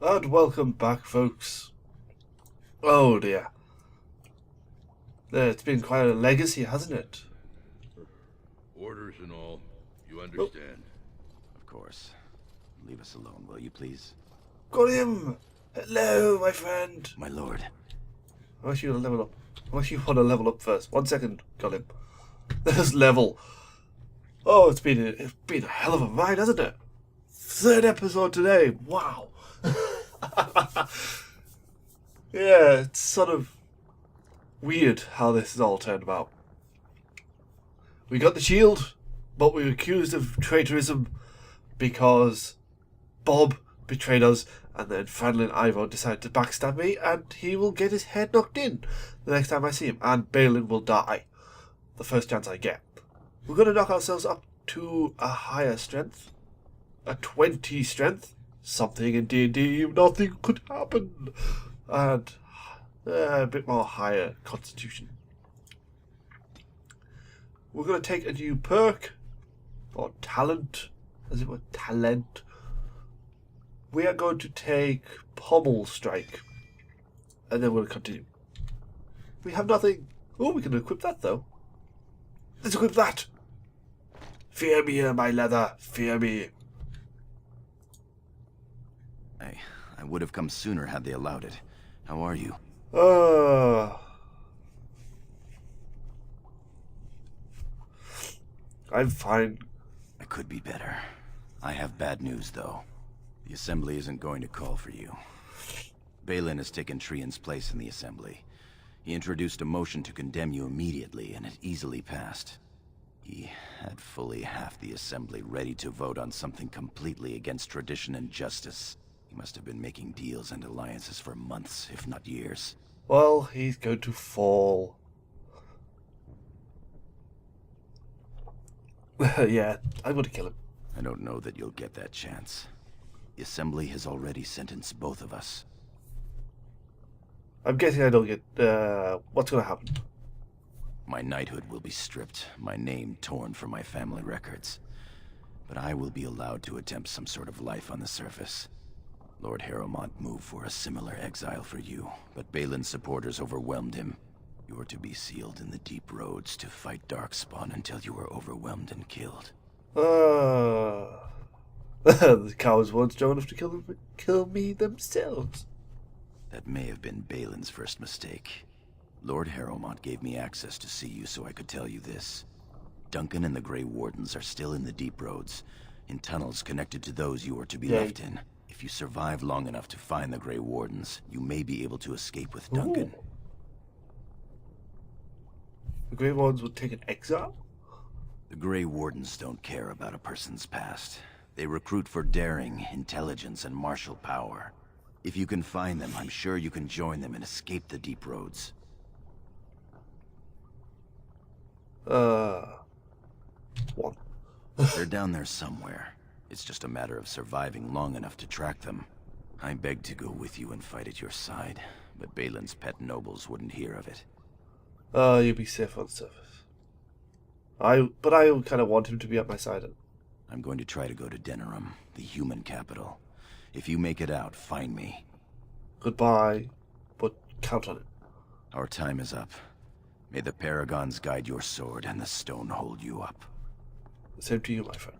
And welcome back, folks. Oh dear. It's been quite a legacy, hasn't it? Orders and all. You Oh, understand. Of course. Leave us alone, will you please? got him! Hello, my friend. My lord. I wish you would level up. I wish you want to level up first. 1 second, got him. There's level. Oh, it's been a hell of a ride, hasn't it? Third episode today. Wow. Yeah, it's sort of weird how this has all turned about. We got the shield, but we were accused of traitorism because Bob betrayed us, and then Franklin Ivo decided to backstab me, and he will get his head knocked in the next time I see him, and Balin will die the first chance I get. We're going to knock ourselves up to a higher strength, a 20 strength, something in D&D nothing could happen, and a bit more higher constitution. We're going to take a new perk, or talent, as it were, talent. We are going to take Pommel Strike, and then we'll continue. We have nothing. Oh, we can equip that, though. Let's equip that. Fear me, my leather, fear me. I would have come sooner had they allowed it. How are you? I'm fine. I could be better. I have bad news, though. The Assembly isn't going to call for you. Balin has taken Trian's place in the Assembly. He introduced a motion to condemn you immediately, and it easily passed. He had fully half the Assembly ready to vote on something completely against tradition and justice. He must have been making deals and alliances for months, if not years. Well, he's going to fall. Yeah, I'm going to kill him. I don't know that you'll get that chance. The Assembly has already sentenced both of us. I'm guessing I don't get... what's going to happen? My knighthood will be stripped, my name torn from my family records. But I will be allowed to attempt some sort of life on the surface. Lord Harrowmont moved for a similar exile for you, but Balin's supporters overwhelmed him. You were to be sealed in the deep roads to fight Darkspawn until you were overwhelmed and killed. The cowards weren't strong enough to kill me themselves. That may have been Balin's first mistake. Lord Harrowmont gave me access to see you so I could tell you this. Duncan and the Grey Wardens are still in the deep roads, in tunnels connected to those you are to be left in. If you survive long enough to find the Grey Wardens, you may be able to escape with Duncan. Ooh. The Grey Wardens would take an exile? The Grey Wardens don't care about a person's past. They recruit for daring, intelligence, and martial power. If you can find them, I'm sure you can join them and escape the deep roads. One. They're down there somewhere. It's just a matter of surviving long enough to track them. I begged to go with you and fight at your side, but Balin's pet nobles wouldn't hear of it. You'll be safe on the surface. But I kind of want him to be at my side. I'm going to try to go to Denerim, the human capital. If you make it out, find me. Goodbye, but count on it. Our time is up. May the Paragons guide your sword and the stone hold you up. Same to you, my friend.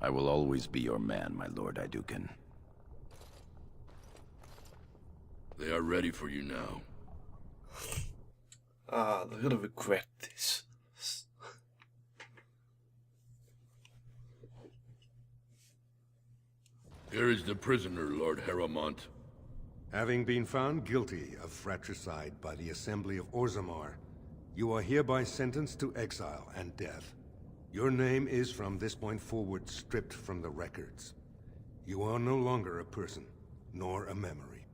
I will always be your man, my Lord Idukan. They are ready for you now. They're gonna regret this. Here is the prisoner, Lord Harrowmont. Having been found guilty of fratricide by the Assembly of Orzammar, you are hereby sentenced to exile and death. Your name is from this point forward stripped from the records. You are no longer a person, nor a memory.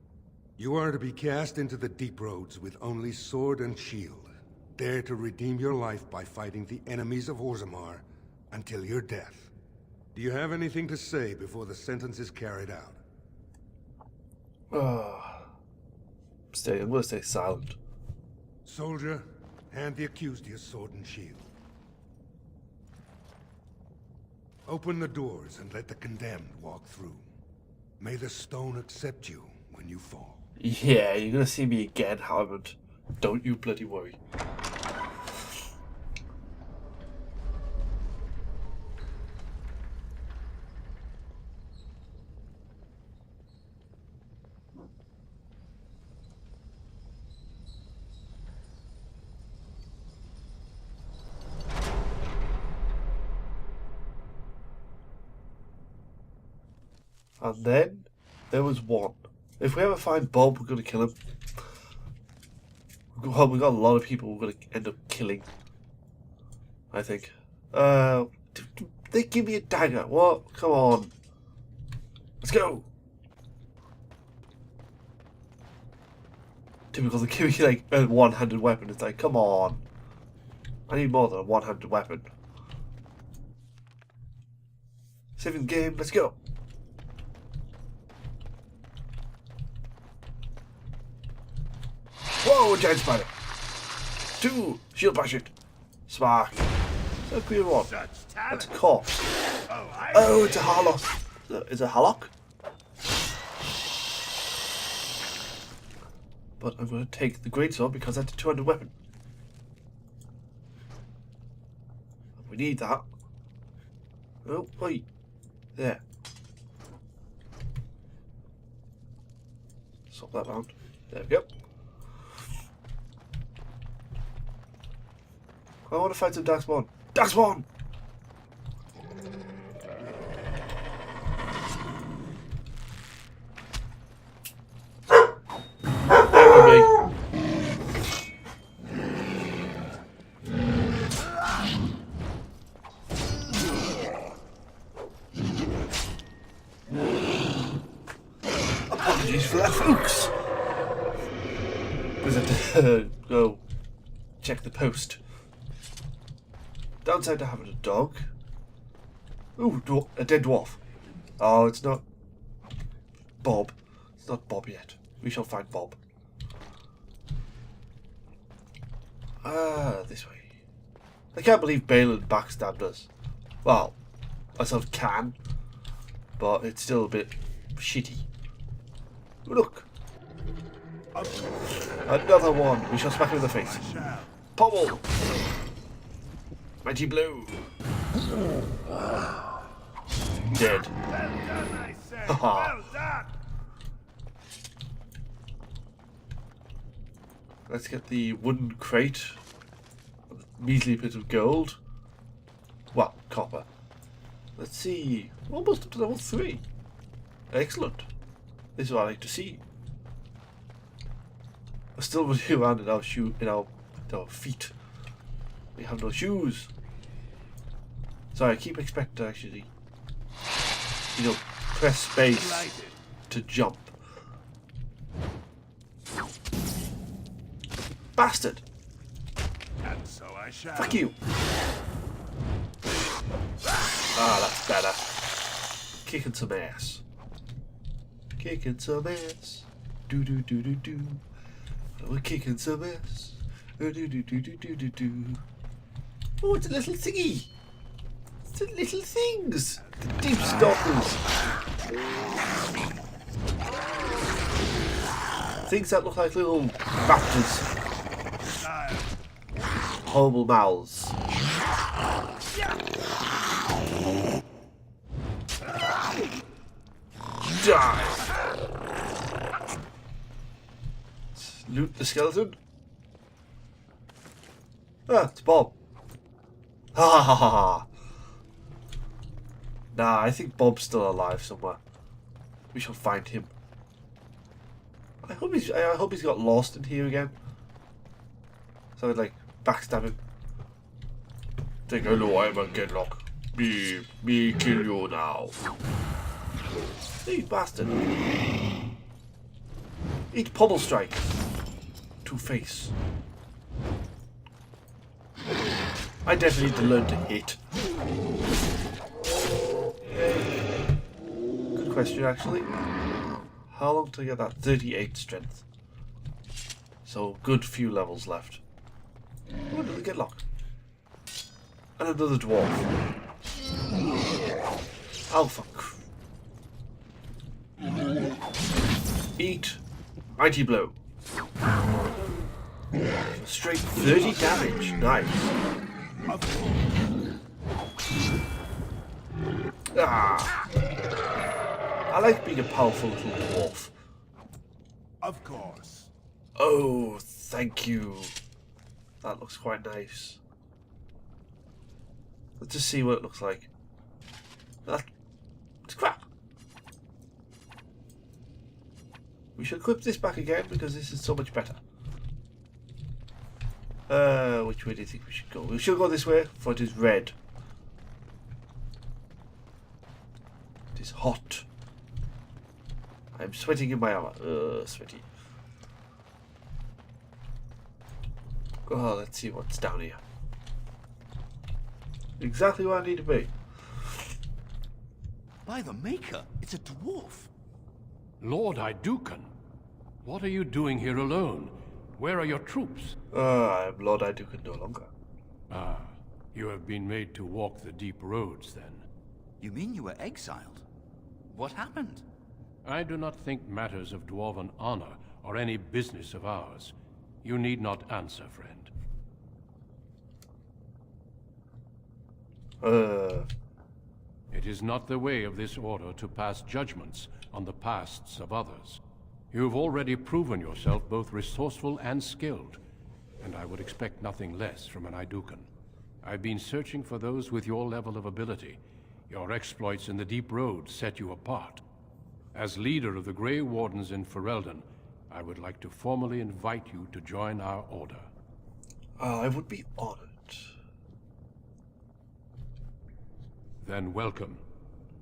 You are to be cast into the deep roads with only sword and shield. Dare to redeem your life by fighting the enemies of Orzammar until your death. Do you have anything to say before the sentence is carried out? I'm gonna stay silent. Soldier, hand the accused your sword and shield. Open the doors and let the condemned walk through. May the stone accept you when you fall. Yeah, you're gonna see me again, Hammond. Don't you bloody worry. And then there was one. If we ever find Bob, we're gonna kill him. Well, we got a lot of people we're gonna end up killing. I think. They give me a dagger. What? Come on. Let's go. Typical. They give me like a one-handed weapon. It's like, come on. I need more than a one-handed weapon. Saving the game. Let's go. Whoa, giant spider. 2, shield bash it. Spark. A green one. That's a corpse. Oh, it's a harlock. Is it a harlock? But I'm going to take the greatsword because that's a 200 weapon. We need that. Oh, wait. There. Swap that round. There we go. I want to fight some Darkspawn. Darkspawn! There will be. Apologies for that, folks. Was it to go check the post? Downside to having a dog. Ooh, a dead dwarf. Oh, it's not Bob. It's not Bob yet. We shall find Bob. This way. I can't believe Balin backstabbed us. Well, I sort of can, but it's still a bit shitty. Look. Another one. We shall smack him in the face. Pommel. Mighty blow. Dead. Haha. Let's get the wooden crate. A measly bit of gold. Well, copper. Let's see. Almost up to level 3. Excellent. This is what I like to see. We're still running around in our feet. We have no shoes. Sorry, I keep expecting to actually, press space to jump. Bastard! And so I shall. Fuck you! Ah, that's better. Kicking some ass. Kicking some ass. Do do do do do. We're kicking some ass. Do do do do do do do. Oh, it's a little thingy. It's the little things. The deep stalkers. Things that look like little raptors. Horrible mouths. Die. Let's loot the skeleton. Ah, it's Bob. Ha ha ha ha. Nah, I think Bob's still alive somewhere. We shall find him. I hope he's got lost in here again. So I'd like backstab him. Think I know I'm a Genlock. Me kill you now. Hey, bastard. Eat Pummel Strike. To face. I definitely need to learn to hit. Good question, actually. How long till I get that? 38 strength. So, good few levels left. Oh, did we get locked? And another dwarf. Oh, fuck. Eat. Mighty blow. Straight 30 damage. Nice. Ah. I like being a powerful little dwarf. Of course. Oh, thank you. That looks quite nice. Let's just see what it looks like. It's crap. We should equip this back again because this is so much better. Which way do you think we should go? We should go this way, for it is red. It is hot. I'm sweating in my armor. Sweaty. Oh, let's see what's down here. Exactly where I need to be. By the Maker, it's a dwarf. Lord Idukan, what are you doing here alone? Where are your troops? I'm Lord Idukan no longer. Ah, you have been made to walk the deep roads, then. You mean you were exiled? What happened? I do not think matters of dwarven honor are any business of ours. You need not answer, friend. It is not the way of this order to pass judgments on the pasts of others. You have already proven yourself both resourceful and skilled, and I would expect nothing less from an Idukan. I've been searching for those with your level of ability. Your exploits in the Deep Road set you apart. As leader of the Grey Wardens in Ferelden, I would like to formally invite you to join our order. I would be honored. Then welcome.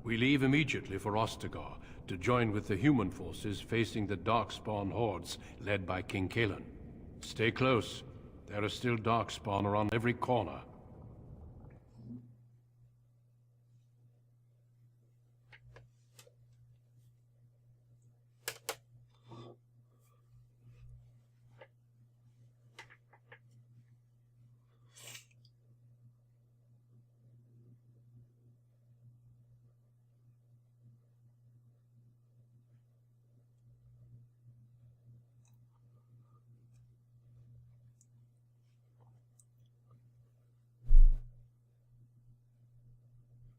We leave immediately for Ostagar to join with the human forces facing the Darkspawn hordes led by King Kaelan. Stay close. There are still Darkspawn around every corner.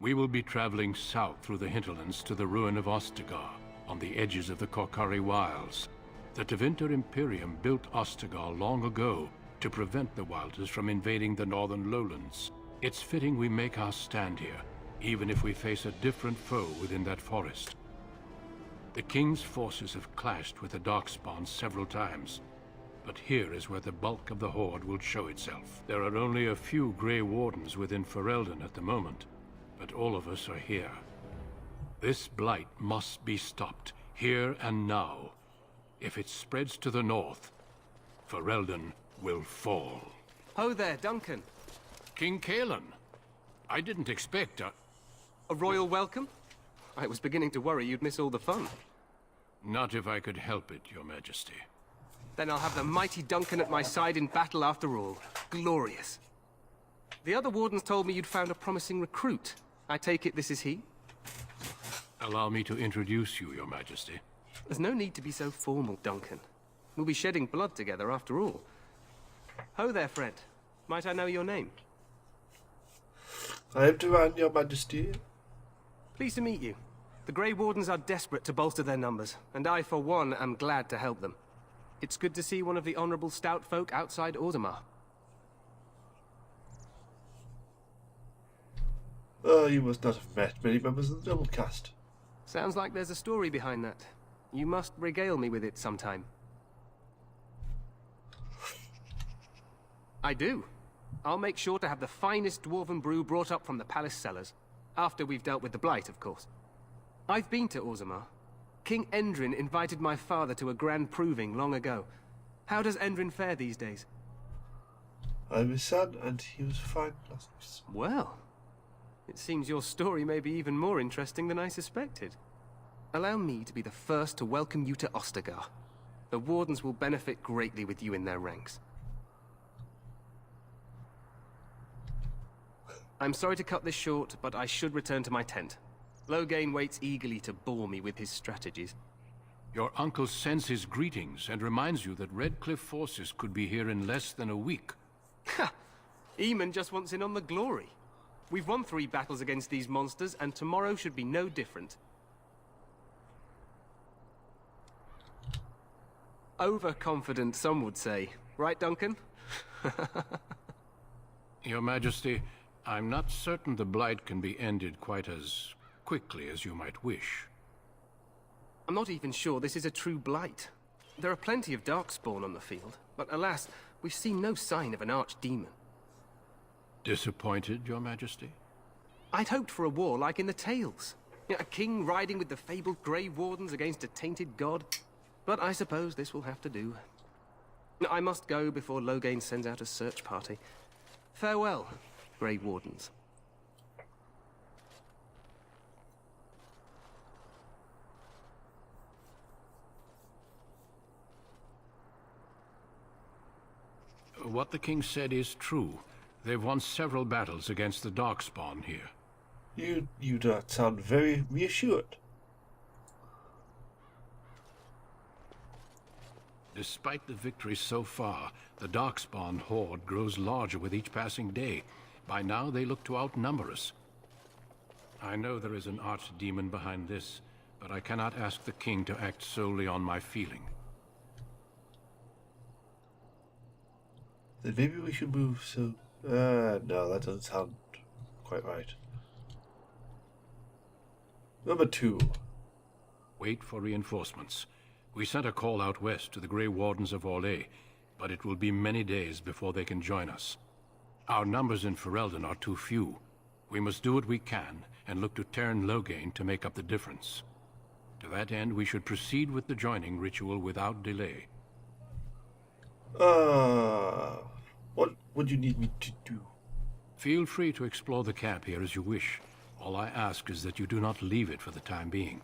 We will be traveling south through the hinterlands to the ruin of Ostagar, on the edges of the Korkari Wilds. The Tevinter Imperium built Ostagar long ago to prevent the Wilders from invading the northern lowlands. It's fitting we make our stand here, even if we face a different foe within that forest. The King's forces have clashed with the Darkspawn several times, but here is where the bulk of the Horde will show itself. There are only a few Grey Wardens within Ferelden at the moment, but all of us are here. This blight must be stopped, here and now. If it spreads to the north, Ferelden will fall. Ho there, Duncan. King Kaelan, I didn't expect a royal welcome? I was beginning to worry you'd miss all the fun. Not if I could help it, Your Majesty. Then I'll have the mighty Duncan at my side in battle after all. Glorious. The other wardens told me you'd found a promising recruit. I take it this is he? Allow me to introduce you, Your Majesty. There's no need to be so formal, Duncan. We'll be shedding blood together after all. Ho there, friend. Might I know your name? I am Duran, Your Majesty. Pleased to meet you. The Grey Wardens are desperate to bolster their numbers, and I, for one, am glad to help them. It's good to see one of the honorable stout folk outside Orzammar. You must not have met many members of the Double Cast. Sounds like there's a story behind that. You must regale me with it sometime. I do. I'll make sure to have the finest dwarven brew brought up from the palace cellars. After we've dealt with the blight, of course. I've been to Orzammar. King Endrin invited my father to a grand proving long ago. How does Endrin fare these days? I'm his son, and he was fine last Christmas. Well, it seems your story may be even more interesting than I suspected. Allow me to be the first to welcome you to Ostagar. The Wardens will benefit greatly with you in their ranks. I'm sorry to cut this short, but I should return to my tent. Loghain waits eagerly to bore me with his strategies. Your uncle sends his greetings and reminds you that Red Cliff forces could be here in less than a week. Ha! Eamon just wants in on the glory. We've won 3 battles against these monsters, and tomorrow should be no different. Overconfident, some would say. Right, Duncan? Your Majesty, I'm not certain the Blight can be ended quite as quickly as you might wish. I'm not even sure this is a true blight. There are plenty of Darkspawn on the field, but alas, we've seen no sign of an archdemon. Disappointed, Your Majesty? I'd hoped for a war like in the tales. A king riding with the fabled Grey Wardens against a tainted god. But I suppose this will have to do. I must go before Loghain sends out a search party. Farewell, Grey Wardens. What the king said is true. They've won several battles against the Darkspawn here. You don't sound very reassured. Despite the victories so far, the Darkspawn horde grows larger with each passing day. By now, they look to outnumber us. I know there is an archdemon behind this, but I cannot ask the king to act solely on my feeling. Then maybe we should move so... no, that doesn't sound quite right. Number 2. Wait for reinforcements. We sent a call out west to the Grey Wardens of Orlais, but it will be many days before they can join us. Our numbers in Ferelden are too few. We must do what we can, and look to Teyrn Loghain to make up the difference. To that end, we should proceed with the joining ritual without delay. What would you need me to do? Feel free to explore the camp here as you wish. All I ask is that you do not leave it for the time being.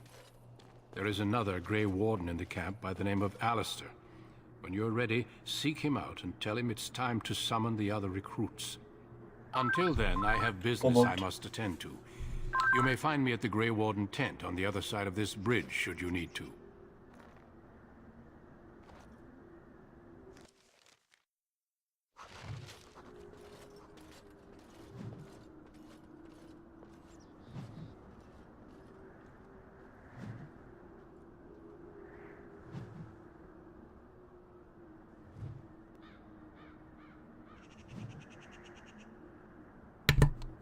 There is another Grey Warden in the camp by the name of Alistair. When you're ready, seek him out and tell him it's time to summon the other recruits. Until then, I have business I must attend to. You may find me at the Grey Warden tent on the other side of this bridge, should you need to.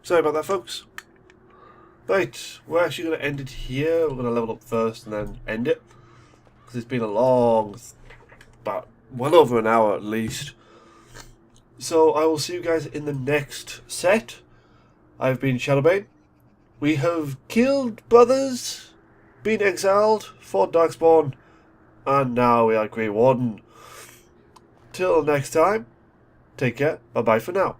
Sorry about that, folks. Right, we're actually going to end it here. We're going to level up first and then end it. Because it's been a long... about well over an hour at least. So I will see you guys in the next set. I've been Shadowbane. We have killed brothers, been exiled, fought Darkspawn, and now we are Grey Warden. Till next time, take care, bye bye for now.